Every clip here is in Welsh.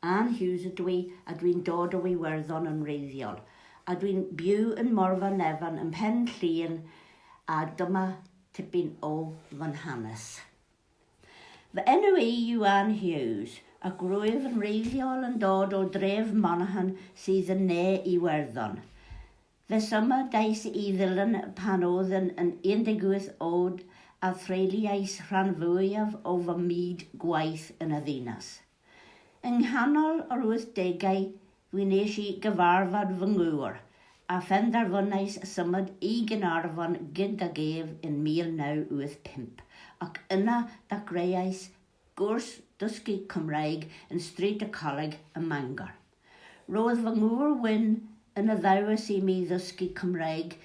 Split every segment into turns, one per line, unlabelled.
Ein Hughes ydw I, a dwi'n dod o Iwerddon yn reiddiol, a dwi'n byw yn Morfa Nefyn yn Pen Llŷn, a dyma tipyn o fy hanes. Fy enw I yw Ein Hughes, ac rwyf yn reiddiol yn dod o dref Monaghan sydd yn ne Iwerddon. Fe syma dais I ddilyn pan oedd yn 18 oed a threiliais rhan fwyaf o fy myd gwaith yn y ddinas. Yng nghanol o'r 80au, fi nes I gyfarfod fy ngŵr, a phenderfynais symud I Gaernarfon gyda Gaeaf yn 1985, ac yna dacreiais gwrs dysgu Cymraeg yn Stryd y Coleg ym Mangor. Roedd fy ngŵr Wyn yn y ddewis I mi ddysgu Cymraeg,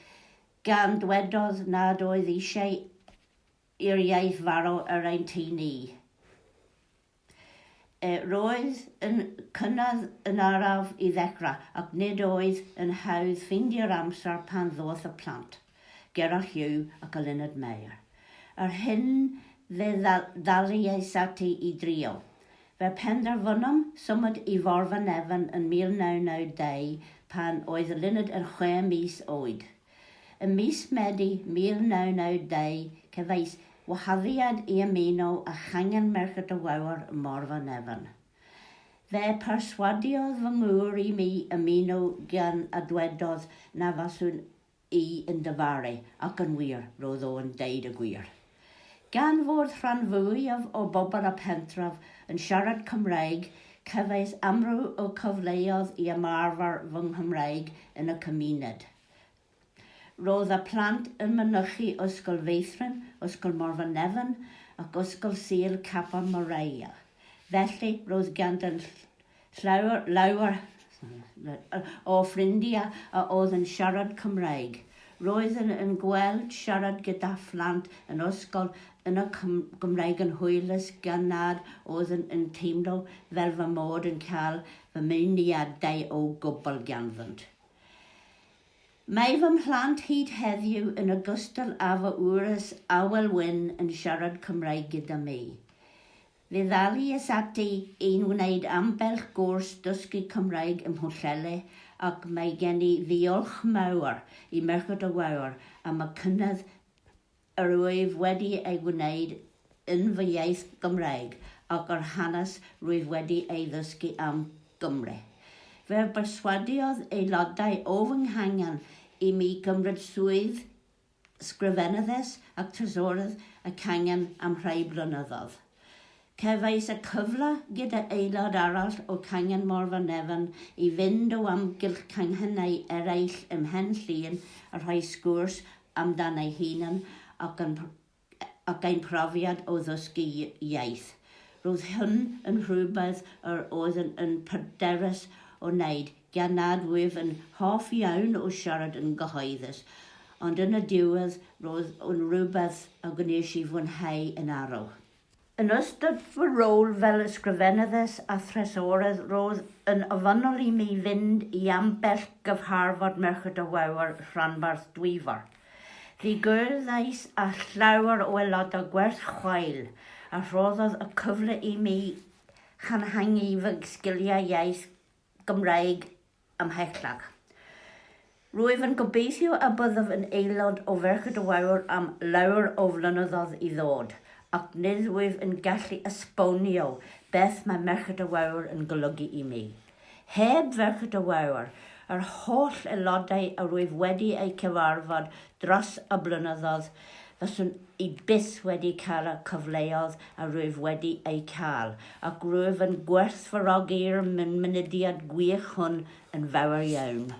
gan dwedodd nad oedd eisiau i'r iaith faro yr ein tu ni. Roedd yn cynnydd yn araf I ddechrau, ac nid oedd yn hawdd ffeindio'r amser pan ddoth y plant, gyda Hugh ac Eluned Meyer. Yr hyn fe ddaliais ati I drio. Fe penderfynam symud I Morfa Nefyn yn 1992 pan oedd Eluned yn 6 mis oed. Ym mis Medi 1992 cefais wahaddiad I ymuno a changen Merched y Wawr ym Morfa Nefyn. Fe perswadiodd fy ngŵr I mi ymuno gan a dwedodd na faswn I yn dyfaru, ac yn wir, roedd o yn deud y gwir. Gan fod rhan fwyaf o bobl y pentref yn siarad Cymraeg, cefais amryw o cyfleoedd I ymarfer fy Nghymraeg yn y cymuned. Roedd y plant yn mynychu Ysgol Feithrin, Ysgol Morfa Nefyn ac Ysgol Sul Capon Moreia. Felly roedd gandyn lawer o ffrindiau a oedd yn siarad Cymraeg. Roedd yn gweld siarad gyda phlant yn ysgol yn y Gymraeg yn hwylus gan nad oedd yn teimlo fel fy mod yn cael fy meuniadau o gwbl ganddynt. Mae fy mhlant hyd heddiw yn ogystal â fy wrys Awel Wyn yn siarad Cymraeg gyda mi. Fe ddaliais ati i'n wneud ambell gwrs dysgu Cymraeg ym Mhwllheli, ac mae gen I ddiolch mawr I Merched y Wawr am y cynnydd yr wyf wedi ei wneud yn fy iaith Gymraeg ac yr hanes rwyf wedi ei ddysgu am Gymru. Fe berswadiodd aelodau o fy nghangen I mi gymryd swydd sgrifennyddus ac tresorydd y cangen am rhai blynyddoedd. Cefais y cyfle gyda aelod arall o cangen Morfa Nefyn I fynd o amgylch canghennau eraill ym Mhen Llŷn a rhai sgwrs amdan ei hunan ac ein profiad o ddysgu iaith. Roedd hyn yn rhywbeth oedd yn pryderus o wneud, gan nad wyf yn hoff iawn o siarad yn gyhoeddus, ond yn y diwedd roedd yn rhywbeth a gwnes I fwynhau yn arw. Yn ystod fy rôl fel ysgrifennyddus a thresorydd, roedd yn ofynnol I mi fynd I ambell gyfarfod Merched y Wawr rhanbarth Dwyfor. Ddigwyddiais a llawer o aelodau gwerth chwael, a rhoddodd y cyfle I mi chanhangu fy sgiliau iaith Gymraeg ymhellach. Rwyf yn gobeithio a byddaf yn aelod o Merched y Wawr am lawer o flynyddoedd I ddod, ac nid wyf yn gallu esbonio beth mae Merched y Wawr yn golygu I mi. Heb Merched y Wawr, yr holl aelodau a rwyf wedi eu cyfarfod dros y blynyddoedd, fyswn I byth wedi cael y cyfleoedd a rwyf wedi eu cael, ac rwyf yn gwerthfawrogi'r munudiad gwych hwn yn fawr iawn.